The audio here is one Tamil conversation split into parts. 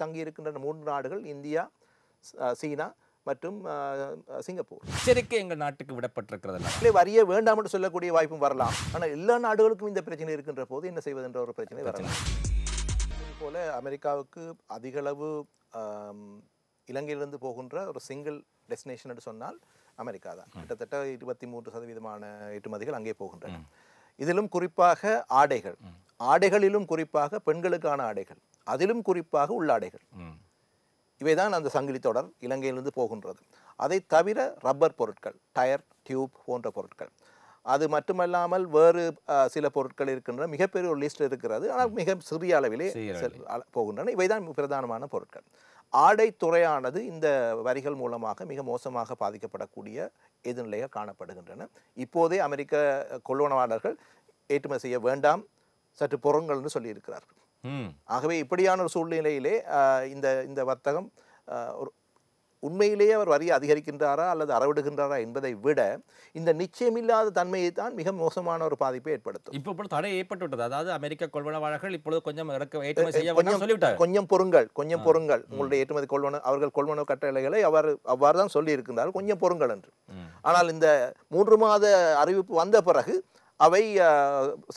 தங்கியிருக்கின்ற 3 நாடுகள் இந்தியா, சீனா மற்றும் சிங்கப்பூர். எச்சரிக்கை எங்கள் நாட்டுக்கு விடப்பட்டிருக்கிறது. வரிய வேண்டாம் என்று சொல்லக்கூடிய வாய்ப்பும் வரலாம். ஆனால் எல்லா நாடுகளுக்கும் இந்த பிரச்சனை இருக்கின்ற போது என்ன செய்வது என்ற ஒரு பிரச்சனை வரலாம். போல அமெரிக்காவுக்கு அதிகளவு இலங்கையிலிருந்து போகின்ற ஒரு சிங்கிள் டெஸ்டினேஷன் என்று சொன்னால் அமெரிக்கா தான். கிட்டத்தட்ட 23% ஏற்றுமதிகள் அங்கே போகின்றன. இதிலும் குறிப்பாக ஆடைகள், ஆடைகளிலும் குறிப்பாக பெண்களுக்கான ஆடைகள், அதிலும் குறிப்பாக உள்ளாடைகள், இவைதான் அந்த சங்கிலி தொடர் இலங்கையிலிருந்து போகின்றது. அதை தவிர ரப்பர் பொருட்கள், டயர், டியூப் போன்ற பொருட்கள், அது மட்டுமல்லாமல் வேறு சில பொருட்கள் இருக்கின்றன. மிகப்பெரிய ஒரு லிஸ்ட் இருக்கிறது, ஆனால் மிக சிறிய அளவிலே போகின்றன. இவைதான் பிரதானமான பொருட்கள். ஆடை துறையானது இந்த வரிகள் மூலமாக மிக மோசமாக பாதிக்கப்படக்கூடிய எதிர்நிலைகள் காணப்படுகின்றன. இப்போதே அமெரிக்க கொள்வனவாளர்கள் ஏற்றுமதி செய்ய வேண்டாம், சற்று பொருங்கள் என்று சொல்லியிருக்கிறார்கள். ஆகவே இப்படியான ஒரு சூழ்நிலையிலே இந்த வர்த்தகம் ஒரு உண்மையிலேயே அவர் வரியை அதிகரிக்கின்றாரா அல்லது அறவிடுகின்றாரா என்பதை விட இந்த நிச்சயமில்லாத தன்மையை தான் மிக மோசமான ஒரு பாதிப்பை ஏற்படுத்தும். இப்போ தடை ஏற்பட்டு விட்டது. அதாவது அமெரிக்க கொள்வனவாளர்கள் இப்பொழுது கொஞ்சம் ஏற்றுமதி செய்ய சொல்லிவிட்டார். கொஞ்சம் பொருங்கள் உங்களுடைய ஏற்றுமதி அவர்கள் கொள்வனவு கட்டளைகளை அவ்வாறு தான் சொல்லி இருக்கின்றார்கள், கொஞ்சம் பொருங்கள் என்று. ஆனால் இந்த 3 மாத அறிவிப்பு வந்த பிறகு அவை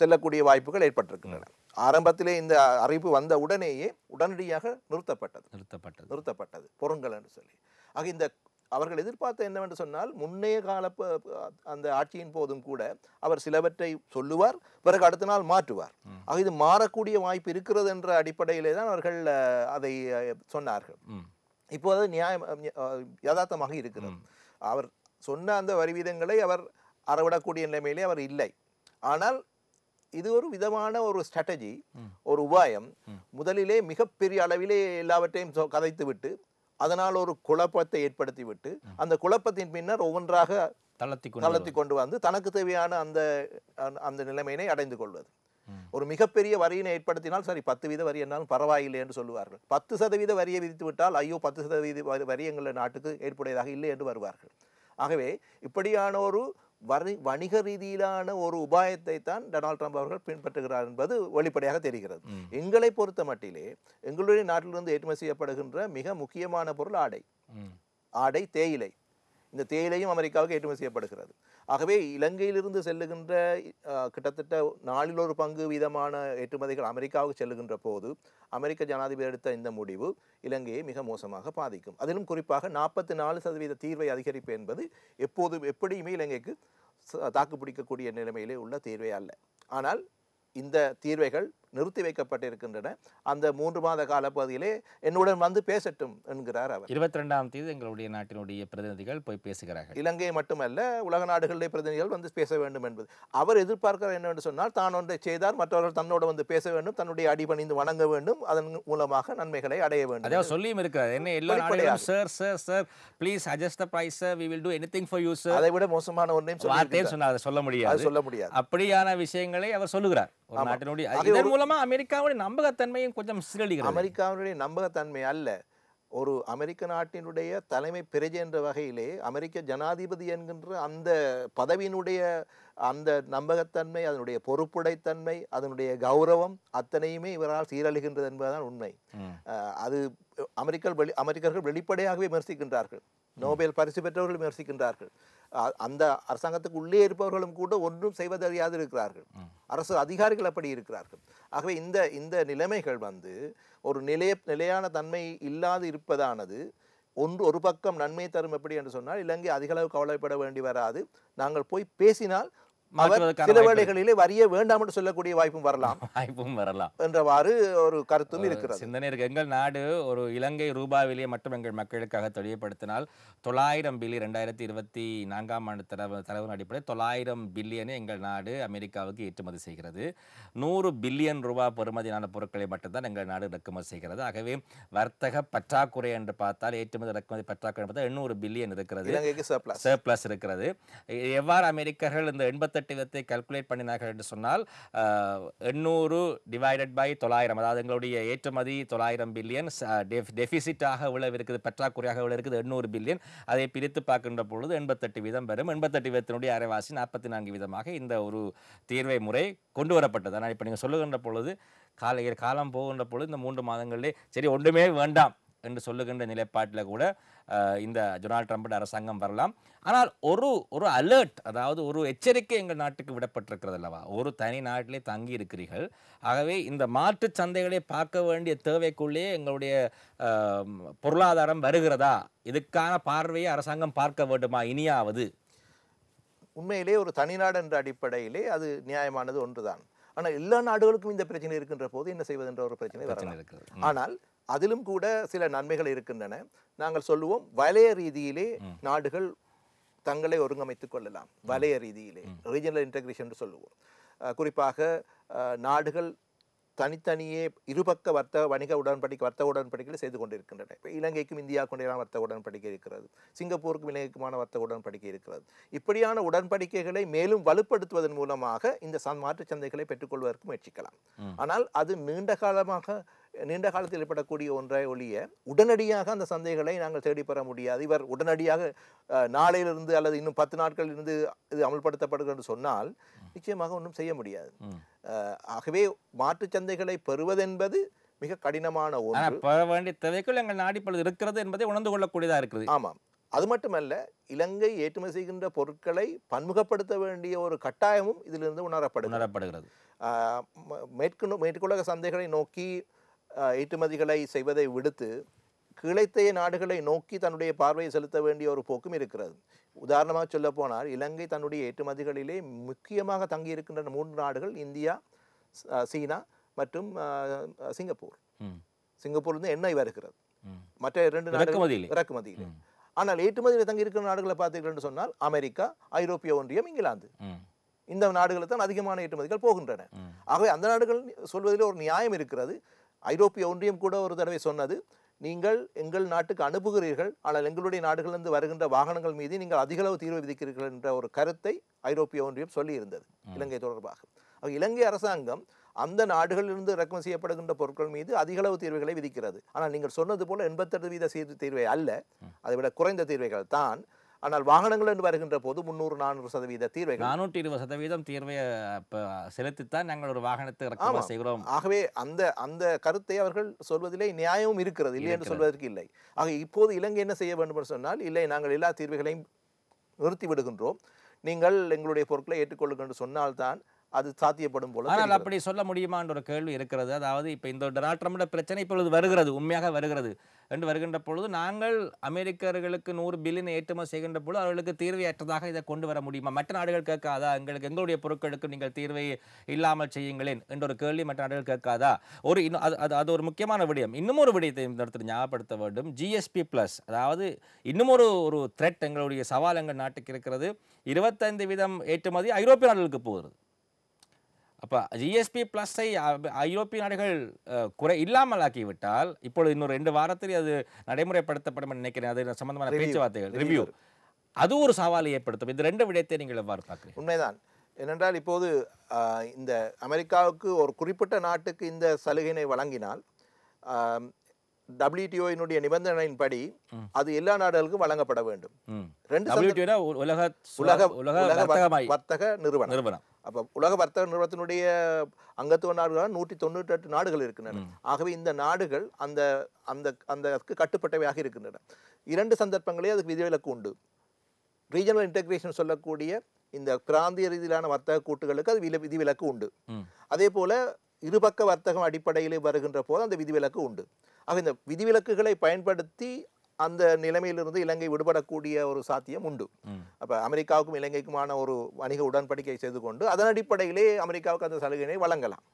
செல்லக்கூடிய வாய்ப்புகள் ஏற்பட்டிருக்கின்றன. ஆரம்பத்திலே இந்த அறிவிப்பு வந்த உடனேயே உடனடியாக நிறுத்தப்பட்டது பொருங்கள் என்று சொல்லி. ஆக இந்த அவர்கள் எதிர்பார்த்த என்னவென்று சொன்னால், முன்னைய கால அந்த ஆட்சியின் போதும் கூட அவர் சிலவற்றை சொல்லுவார், பிறகு அடுத்த நாள் மாற்றுவார். ஆக இது மாறக்கூடிய வாய்ப்பு இருக்கிறது என்ற அடிப்படையிலே தான் அவர்கள் அதை சொன்னார்கள். இப்போது யதார்த்தமாக இருக்கிறது. அவர் சொன்ன அந்த வரி வீதங்களை அவர் அறவிடக்கூடிய நிலைமையிலே அவர் இல்லை. ஆனால் இது ஒரு விதமான ஒரு ஸ்ட்ராட்டஜி, ஒரு உபாயம். முதலிலே மிகப்பெரிய அளவிலே எல்லாவற்றையும் கதைத்து விட்டு அதனால் ஒரு குழப்பத்தை ஏற்படுத்திவிட்டு அந்த குழப்பத்தின் பின்னர் ஒவ்வொன்றாக தளர்த்தி கொண்டு வந்து தனக்கு தேவையான அந்த நிலைமையினை அடைந்து கொள்வது. ஒரு மிகப்பெரிய வரியினை ஏற்படுத்தினால் சரி 10% வரி என்னாலும் பரவாயில்லை என்று சொல்லுவார்கள். 10% வரியை விதித்து விட்டால் ஐயோ 10% வரி எங்கள் நாட்டுக்கு ஏற்புடையதாக இல்லை என்று வருவார்கள். ஆகவே இப்படியான ஒரு வணிக ரீதியிலான ஒரு உபாயத்தை தான் டொனால்ட் ட்ரம்ப் அவர்கள் பின்பற்றுகிறார் என்பது வெளிப்படையாக தெரிகிறது. எங்களை பொறுத்த மட்டிலே எங்களுடைய நாட்டிலிருந்து ஏற்றுமதி செய்யப்படுகின்ற மிக முக்கியமான பொருள் ஆடை, தேயிலை. இந்த தேயிலையும் அமெரிக்காவுக்கு ஏற்றுமதி செய்யப்படுகிறது. ஆகவே இலங்கையிலிருந்து செல்லுகின்ற கிட்டத்தட்ட 4 பங்கு வீதமான ஏற்றுமதிகள் அமெரிக்காவுக்கு செல்லுகின்ற போது அமெரிக்க ஜனாதிபதி எடுத்த இந்த முடிவு இலங்கையை மிக மோசமாக பாதிக்கும். அதிலும் குறிப்பாக 44% தீர்வை அதிகரிப்பு என்பது எப்படியுமே இலங்கைக்கு தாக்குப்பிடிக்கக்கூடிய நிலைமையிலே உள்ள தீர்வே அல்ல. ஆனால் இந்த தீர்வைகள் நிறுத்தி வைக்கப்பட்டிருக்கின்றன. அந்த 3 மாத காலப்பகுதியிலே என்னுடன் வந்து பேசட்டும் என்கிறார் அவர். 22ஆம் தேதி எங்களுடைய நாட்டினுடைய பிரதிநிதிகள் போய் பேசுகிறார்கள். இலங்கை மட்டுமல்ல, உலக நாடுகளுடைய பிரதிநிதிகள் வந்து பேச வேண்டும் என்பது அவர் எதிர்பார்க்கிறார். என்னவென்று சொன்னால், தான் ஒன்றை செய்தார், மற்றவர்கள் தன்னோடு வந்து பேச வேண்டும், தன்னுடைய அடிபணிந்து வணங்க வேண்டும், அதன் மூலமாக நன்மைகளை அடைய வேண்டும். அதாவது சொல்லியும் இருக்கிறார். என்ன எல்லா நாடுகளும் sir please adjust the price sir, we will do anything for you sir. அதை விட மோசமான ஒன்றையும் சொல்ல முடியாது. அப்படியான விஷயங்களை அவர் சொல்லுகிறார். ஒரு நாட்டினுடைய இதன் மூலமா அமெரிக்காவுடைய நம்பகத்தன்மையும் கொஞ்சம் சீரழிகிறது. அமெரிக்காவுடைய நம்பகத்தன்மை அல்ல, ஒரு அமெரிக்க நாட்டினுடைய தலைமை பிரஜை என்ற வகையிலே அமெரிக்க ஜனாதிபதி என்கின்ற அந்த பதவியினுடைய அந்த நம்பகத்தன்மை, அதனுடைய பொறுப்புடைத்தன்மை, அதனுடைய கௌரவம் அத்தனையுமே இவரால் சீரழிகின்றது என்பதுதான் உண்மை. அது அமெரிக்கர்கள் வெளிப்படையாகவே விமர்சிக்கின்றார்கள். நோபல் பரிசு பெற்றவர்கள் விமர்சிக்கின்றார்கள். அந்த அரசாங்கத்துக்கு உள்ளே இருப்பவர்களும் கூட ஒன்றும் செய்வதறியாது இருக்கிறார்கள். அரசு அதிகாரிகள் அப்படி இருக்கிறார்கள். ஆகவே இந்த நிலைமைகள் வந்து ஒரு நிலையான தன்மை இல்லாது இருப்பதானது ஒரு பக்கம் நன்மை தரும். எப்படி என்று சொன்னால், இலங்கை அதிக அளவு கவலைப்பட வேண்டி வராது. நாங்கள் போய் பேசினால் சில வேளைகளிலே வரிய வேண்டாம் என்று சொல்லக்கூடிய வாய்ப்பும் வரலாம் என்றவாறு ஒரு கருத்தும் இருக்கிறது, சிந்தனை இருக்கு. எங்கள் நாடு ஒரு இலங்கை ரூபாவிலேயே மட்டும் எங்கள் மக்களுக்காக தெளிவுபடுத்தினால் 900 பில்லியன் 2024ஆம் ஆண்டு தரவு அடிப்படை 900 பில்லியனை எங்கள் நாடு அமெரிக்காவுக்கு ஏற்றுமதி செய்கிறது. 100 பில்லியன் ரூபாய் பெறுமதியான பொருட்களை மட்டும்தான் எங்கள் நாடு இறக்குமதி செய்கிறது. ஆகவே வர்த்தக பற்றாக்குறை என்று பார்த்தால், ஏற்றுமதி இறக்குமதி பற்றாக்குறை பார்த்தால் 800 பில்லியன் இருக்கிறது, சர்ப்ளஸ் இருக்கிறது. எவ்வாறு அமெரிக்கர்கள் இந்த 88 விதத்தை கால்குலேட் பண்ணினார்கள் என்று சொன்னால், 800 டிவைடட் பை 900, அதாவது எங்களுடைய ஏற்றுமதி 900 பில்லியன், டெபிசிட்டாக எவ்வளவு இருக்குது, பற்றாக்குறையாக எவ்வளவு இருக்குது 800 பில்லியன். அதை பிரித்து பார்க்கின்ற பொழுது 88 வீதம் வரும். 88 வீதத்தினுடைய அரைவாசி 44 வீதமாக இந்த ஒரு தீர்வை முறை கொண்டு வரப்பட்டது. ஆனால் இப்போ நீங்கள் சொல்லுகின்ற பொழுது காலம் போகின்ற பொழுது இந்த 3 மாதங்களிலே சரி ஒன்றுமே வேண்டாம் என்று சொல்லுகின்ற நிலைப்பாட்டில் கூட இந்த டொனால்ட் ட்ரம்ப் அரசாங்கம் வரலாம். ஆனால் ஒரு அலர்ட், அதாவது ஒரு எச்சரிக்கை எங்கள் நாட்டுக்கு விடப்பட்டிருக்கிறது அல்லவா? ஒரு தனி நாட்டிலே தங்கி இருக்கிறீர்கள். ஆகவே இந்த மாற்று சந்தைகளை பார்க்க வேண்டிய தேவைக்குள்ளே எங்களுடைய பொருளாதாரம் வருகிறதா? இதுக்கான பார்வையை அரசாங்கம் பார்க்க வேண்டுமா இனியாவது? உண்மையிலே ஒரு தனிநாடு என்ற அடிப்படையிலே அது நியாயமானது ஒன்றுதான். ஆனால் எல்லா நாடுகளுக்கும் இந்த பிரச்சனை இருக்கின்ற போது என்ன செய்வது என்ற ஒரு பிரச்சனை வரலாம். ஆனால் அதிலும் கூட சில நன்மைகள் இருக்கின்றன. நாங்கள் சொல்லுவோம் வலய ரீதியிலே நாடுகள் தங்களை ஒருங்கமைத்துக் கொள்ளலாம். வலய ரீதியிலே ரீஜனல் இன்டெகிரேஷன் என்று சொல்லுவோம். குறிப்பாக நாடுகள் தனித்தனியே இருபக்க வர்த்தக உடன்படிக்கைகளை செய்து கொண்டிருக்கின்றன. இப்போ இலங்கைக்கும் இந்தியாவுக்கும் இடையிலான வர்த்தக உடன்படிக்கை இருக்கிறது, சிங்கப்பூருக்கும் இலங்கைக்குமான வர்த்தக உடன்படிக்கை இருக்கிறது. இப்படியான உடன்படிக்கைகளை மேலும் வலுப்படுத்துவதன் மூலமாக இந்த மாற்று சந்தைகளை பெற்றுக்கொள்வதற்கு முயற்சிக்கலாம். ஆனால் அது நீண்ட காலத்தில் ஏற்படக்கூடிய ஒன்றை ஒழிய உடனடியாக அந்த சந்தைகளை நாங்கள் தேடி பெற முடியாது. இவர் உடனடியாக நாளையிலிருந்து அல்லது இன்னும் 10 நாட்களில் இருந்து இது அமல்படுத்தப்படுகிறது சொன்னால் நிச்சயமாக ஒன்றும் செய்ய முடியாது. ஆகவே மாற்று சந்தைகளை பெறுவதென்பது மிக கடினமான ஒன்று. பெற வேண்டிய தேவைக்குள் எங்கள் நாடு இப்பொழுது இருக்கிறது என்பதை உணர்ந்து கொள்ளக்கூடியதாக இருக்குது. ஆமாம், அது மட்டுமல்ல, இலங்கை ஏற்றுமதி செய்கின்ற பொருட்களை பன்முகப்படுத்த வேண்டிய ஒரு கட்டாயமும் இதிலிருந்து உணரப்படுகிறது. மேற்குலக சந்தைகளை நோக்கி ஏற்றுமதிகளை செய்வதை விடுத்து கிளைத்தைய நாடுகளை நோக்கி தன்னுடைய பார்வையை செலுத்த வேண்டிய ஒரு போக்கும் இருக்கிறது. உதாரணமாக சொல்ல போனால் இலங்கை தன்னுடைய ஏற்றுமதிகளிலே முக்கியமாக தங்கியிருக்கின்ற 3 நாடுகள் இந்தியா, சீனா மற்றும் சிங்கப்பூர். சிங்கப்பூர்லேருந்து எண்ணெய் வருகிறது, மற்ற 2 நாடுகள் இறக்குமதியில். ஆனால் ஏற்றுமதியில் தங்கியிருக்கிற நாடுகளை பார்த்தீர்கள் சொன்னால் அமெரிக்கா, ஐரோப்பிய ஒன்றியம், இங்கிலாந்து, இந்த நாடுகளில் தான் அதிகமான ஏற்றுமதிகள் போகின்றன. ஆகவே அந்த நாடுகள் சொல்வதில் ஒரு நியாயம் இருக்கிறது. ஐரோப்பிய ஒன்றியம் கூட ஒரு தடவை சொன்னது, நீங்கள் எங்கள் நாட்டுக்கு அனுப்புகிறீர்கள், ஆனால் எங்களுடைய நாடுகளிலிருந்து வருகின்ற வாகனங்கள் மீது நீங்கள் அதிகளவு தீர்வு விதிக்கிறீர்கள் என்ற ஒரு கருத்தை ஐரோப்பிய ஒன்றியம் சொல்லி இருந்தது இலங்கை தொடர்பாக. இலங்கை அரசாங்கம் அந்த நாடுகளிலிருந்து இறக்குமதி செய்யப்படுகின்ற பொருட்கள் மீது அதிகளவு தீர்வுகளை விதிக்கிறது. ஆனால் நீங்கள் சொன்னது போல 88% தீர்வை அல்ல, அதை விட குறைந்த தீர்வைகள் தான். ஆனால் வாகனங்கள் என்று வருகின்ற போது 300-400% தீர்வை, 420% தீர்வை செலுத்தித்தான் நாங்கள் ஒரு வாகனத்தை இறக்குமதி செய்கிறோம். ஆகவே அந்த கருத்தை அவர்கள் சொல்வதிலே நியாயமும் இருக்கிறது, இல்லை என்று சொல்வதற்கு இல்லை. ஆக இப்போது இலங்கை என்ன செய்ய வேண்டும் என்று சொன்னால், இல்லை நாங்கள் எல்லா தீர்வுகளையும் நிறுத்தி விடுகின்றோம், நீங்கள் எங்களுடைய பொருட்களை ஏற்றுக்கொள்ளுங்கள் என்று சொன்னால்தான் அது சாத்தியப்படும் போல. ஆனால் அப்படி சொல்ல முடியுமா என்ற ஒரு கேள்வி இருக்கிறது. அதாவது இப்போ இந்த டொனால்ட் ட்ரம்ப் பிரச்சனை இப்பொழுது வருகிறது, உண்மையாக வருகிறது என்று வருகின்ற பொழுது நாங்கள் அமெரிக்கர்களுக்கு 100 பில்லியன் ஏற்றுமதி செய்கின்ற பொழுது அவர்களுக்கு தீர்வையற்றதாக இதை கொண்டு வர முடியுமா? மற்ற நாடுகள் கேட்காதா, எங்களுடைய பொருட்களுக்கு நீங்கள் தீர்வை இல்லாமல் செய்யுங்களேன் என்ற ஒரு கேள்வி மற்ற நாடுகள் கேட்காதா? அது ஒரு முக்கியமான விடயம். இன்னும் ஒரு விடயத்தை இந்த இடத்துல ஞாபகப்படுத்த வேண்டும். GSP+, அதாவது இன்னும் ஒரு த்ரெட், எங்களுடைய சவால் எங்கள் நாட்டுக்கு இருக்கிறது. 25% ஏற்றுமதி ஐரோப்பிய நாடுகளுக்கு போகிறது. அப்போ GSP+ஐ ஐரோப்பிய நாடுகள் இல்லாமல் ஆக்கிவிட்டால், இப்பொழுது இன்னொரு 2 வாரத்தில் அது நடைமுறைப்படுத்தப்படும் நினைக்கிறேன். அது சம்பந்தமான பேச்சுவார்த்தைகள், ரிவ்யூ, அது ஒரு சவாலை ஏற்படுத்தும். இந்த 2 விடயத்தை நீங்கள் எவ்வாறு பார்க்கிறீங்க? உண்மைதான். ஏனென்றால் இப்போது இந்த அமெரிக்காவுக்கு ஒரு குறிப்பிட்ட நாட்டுக்கு இந்த சலுகையினை வழங்கினால் WTO-னுடைய நிபந்தனையின்படி அது எல்லா நாடுகளுக்கும் வழங்கப்பட வேண்டும். உலக வர்த்தக நிறுவனம். அப்ப உலக வர்த்தக நிறுவனத்தினுடைய அங்கத்துவ நாடுகள் 198 நாடுகள் இருக்கின்றன. ஆகவே இந்த நாடுகள் அந்த கட்டுப்பட்டவையாக இருக்கின்றன. 2 சந்தர்ப்பங்களே அதுக்கு விதிவிலக்கு உண்டு. ரீஜனல் இன்டெகிரேஷன் சொல்லக்கூடிய இந்த பிராந்திய ரீதியிலான வர்த்தக கூட்டுகளுக்கு அது விதிவிலக்கு உண்டு. அதே போல இருபக்க வர்த்தகம் அடிப்படையில் வருகின்ற போது அந்த விதிவிலக்கு உண்டு. ஆக இந்த விதிவிலக்குகளை பயன்படுத்தி அந்த நிலைமையிலிருந்து இலங்கை விடுபடக்கூடிய ஒரு சாத்தியம் உண்டு. அப்ப அமெரிக்காவுக்கும் இலங்கைக்குமான ஒரு வணிக உடன்படிக்கை செய்து கொண்டு அதன் அடிப்படையிலே அமெரிக்காவுக்கு அந்த சலுகையை வழங்கலாம்.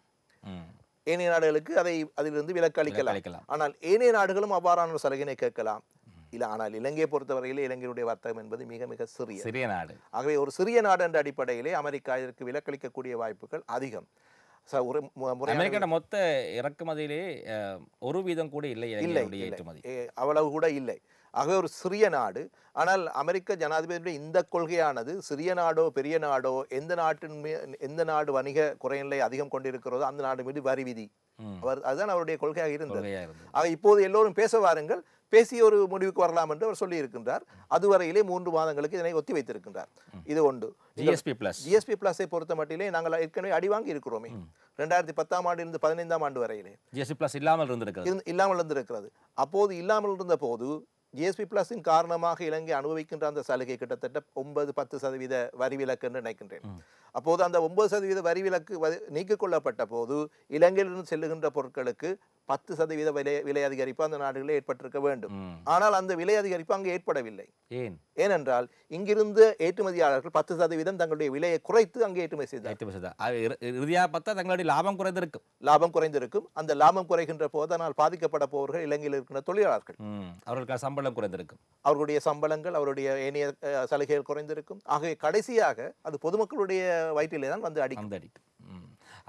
ஏனைய நாடுகளுக்கு அதிலிருந்து விலக்கு அளிக்கலாம். ஆனால் ஏனைய நாடுகளும் அவ்வாறான ஒரு சலுகையை கேட்கலாம். இல்லை, ஆனால் இலங்கையை பொறுத்தவரையிலே இலங்கையுடைய வர்த்தகம் என்பது மிக மிக சிறிய நாடு. ஆகவே ஒரு சிறிய நாடு என்ற அடிப்படையிலே அமெரிக்கா இதற்கு விலக்களிக்கக்கூடிய வாய்ப்புகள் அதிகம். அமெரிக்கான மொத்த இறக்குமதியிலே 1% கூட இல்லை, அவ்வளவு கூட இல்லை. ஆகவே ஒரு சிறிய நாடு. ஆனால் அமெரிக்க ஜனாதிபதியுடைய இந்த கொள்கையானது சிறிய நாடோ பெரிய நாடோ எந்த நாடு வணிக குறைநிலை அதிகம் கொண்டிருக்கிறதோ அந்த நாடு மீது வரி விதி, அதுதான் அவருடைய கொள்கையாக இருந்தது. ஆக இப்போது எல்லோரும் பேச வாருங்கள், பேசி ஒரு முடிவுக்கு வரலாம் என்று அவர் சொல்லி இருக்கின்றார். அதுவரையிலே 3 மாதங்களுக்கு இதனை ஒத்தி வைத்திருக்கின்றார். இது ஒன்று. ஜிஎஸ்பி பிளஸை பொறுத்த மட்டிலே நாங்கள் ஏற்கனவே அடிவாங்கி இருக்கிறோமே. 2010ஆம் ஆண்டிலிருந்து 15ஆம் ஆண்டு வரையிலே ஜிஎஸ்பி பிளஸ் இல்லாமல் இருந்திருக்கிறது. அப்போது இல்லாமல் இருந்த போது ஜிஎஸ்பி பிளஸின் காரணமாக இலங்கை அனுபவிக்கின்ற அந்த சலுகை கிட்டத்தட்ட 9-10% வரி விலக்கு என்று நினைக்கின்றேன். அப்போது அந்த 9% வரி விலக்கு நீக்கிக் கொள்ளப்பட்ட போது இலங்கையிலிருந்து செல்லுகின்ற பொருட்களுக்கு 10% விலை அதிகரிப்பு அந்த நாடுகளில் ஏற்பட்டிருக்க வேண்டும். ஆனால் அந்த விலை அதிகரிப்பு அங்கு ஏற்படவில்லை. ஏனென்றால் இங்கிருந்து ஏற்றுமதியாளர்கள் 10% தங்களுடைய விலையை குறைத்து அங்கே ஏற்றுமதி செய்தார். தங்களுடைய லாபம் குறைந்திருக்கும். அந்த லாபம் குறைகின்ற போது அதனால் பாதிக்கப்பட போவர்கள் இலங்கையில் இருக்கின்ற தொழிலாளர்கள். அவர்களுக்கு சம்பளம் குறைந்திருக்கும். அவர்களுடைய சம்பளங்கள், அவருடைய ஏனைய சலுகைகள் குறைந்திருக்கும். ஆகவே கடைசியாக அது பொதுமக்களுடைய வயிற்றிலே தான் வந்து அடிக்கும்.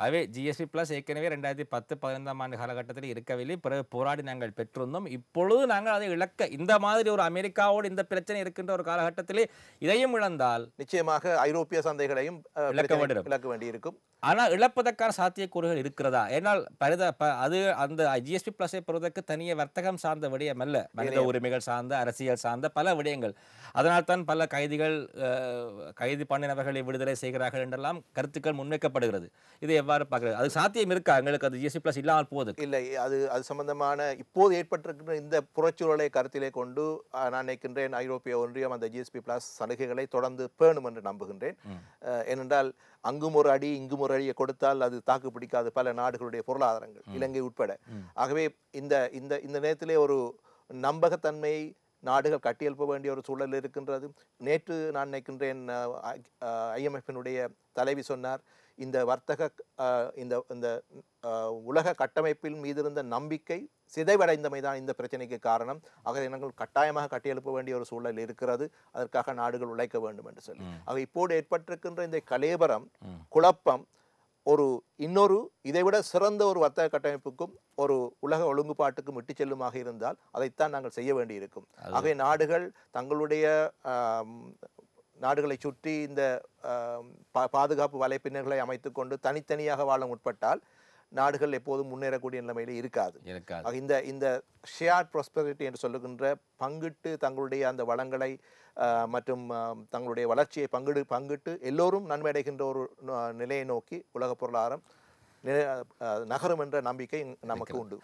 ஆகவே ஜிஎஸ்பி பிளஸ் ஏற்கனவே 2010-15ஆம் ஆண்டு காலகட்டத்தில் இருக்கவில்லை. பிறகு போராடி நாங்கள் பெற்றிருந்தோம். இப்பொழுது நாங்கள் அதை இழக்க, இந்த மாதிரி ஒரு அமெரிக்காவோடு இந்த பிரச்சனை இருக்கின்ற ஒரு காலகட்டத்திலே இதையும் இழந்தால் நிச்சயமாக ஐரோப்பிய சந்தைகளையும் இழக்க வேண்டியிருக்கும். ஆனால் இழப்பதற்கான சாத்தியக்கூறுகள் இருக்கிறதா? ஏனால் அது அந்த ஜிஎஸ்பி பிளஸை பெறுவதற்கு தனிய வர்த்தகம் சார்ந்த விடயம் அல்ல, மனித உரிமைகள் சார்ந்த, அரசியல் சார்ந்த பல விடயங்கள். அதனால் தான் பல கைது பண்ணினவர்களை விடுதலை செய்கிறார்கள் என்றெல்லாம் கருத்துக்கள் முன்வைக்கப்படுகிறது. இதை எவ்வாறு பார்க்கிறது? அது சாத்தியம் இருக்கா எங்களுக்கு அது ஜிஎஸ்பி பிளஸ் இல்லாமல் போகுது? இல்லை, அது சம்பந்தமான இப்போது ஏற்பட்டிருக்கின்ற இந்த புறச்சூழலை கருத்திலே கொண்டு நான் நினைக்கின்றேன் ஐரோப்பிய ஒன்றியம் அந்த ஜிஎஸ்பி பிளஸ் சலுகைகளை தொடர்ந்து பேணும் என்று நம்புகின்றேன். ஏனென்றால் அங்கும் ஒரு அடி இங்கும் ஒரு அடியை கொடுத்தால் அது தாக்கு பிடிக்காது பல நாடுகளுடைய பொருளாதாரங்கள், இலங்கை உட்பட. ஆகவே இந்த இந்த இந்த நேரத்திலே ஒரு நம்பகத்தன்மை நாடுகள் கட்டியெழுப்ப வேண்டிய ஒரு சூழல் இருக்கின்றது. நேற்று நான் நினைக்கின்றேன் IMF-னுடைய தலைவி சொன்னார், இந்த வர்த்தக இந்த உலக கட்டமைப்பில் மீது இருந்த நம்பிக்கை சிதைவடைந்தமை தான் இந்த பிரச்சனைக்கு காரணம். ஆக நாங்கள் கட்டாயமாக கட்டியெழுப்ப வேண்டிய ஒரு சூழல் இருக்கிறது. அதற்காக நாடுகள் உழைக்க வேண்டும் என்று சொல்லி ஆக இப்போது ஏற்பட்டிருக்கின்ற இந்த கலேபரம், குழப்பம் இன்னொரு இதைவிட சிறந்த ஒரு வர்த்தக கட்டமைப்புக்கும் ஒரு உலக ஒழுங்குபாட்டுக்கும் விட்டு செல்லுமாக இருந்தால் அதைத்தான் நாங்கள் செய்ய வேண்டியிருக்கும். ஆகவே நாடுகள் தங்களுடைய நாடுகளை சுற்றி இந்த பாதுகாப்பு வலைப்பின்னர்களை அமைத்துக் கொண்டு தனித்தனியாக வாழ முற்பட்டால் நாடுகள் எப்போதும் முன்னேறக்கூடிய நிலைமையில இருக்காது. இந்த ஷேர்ட் ப்ராஸ்பெரிட்டி என்று சொல்லுகின்ற பங்கிட்டு தங்களுடைய அந்த வளங்களை மற்றும் தங்களுடைய வளர்ச்சியை பங்கிட்டு எல்லோரும் நன்மை அடைகின்ற ஒரு நிலையை நோக்கி உலக பொருளாதாரம் நகரும் என்ற நம்பிக்கை நமக்கு உண்டு.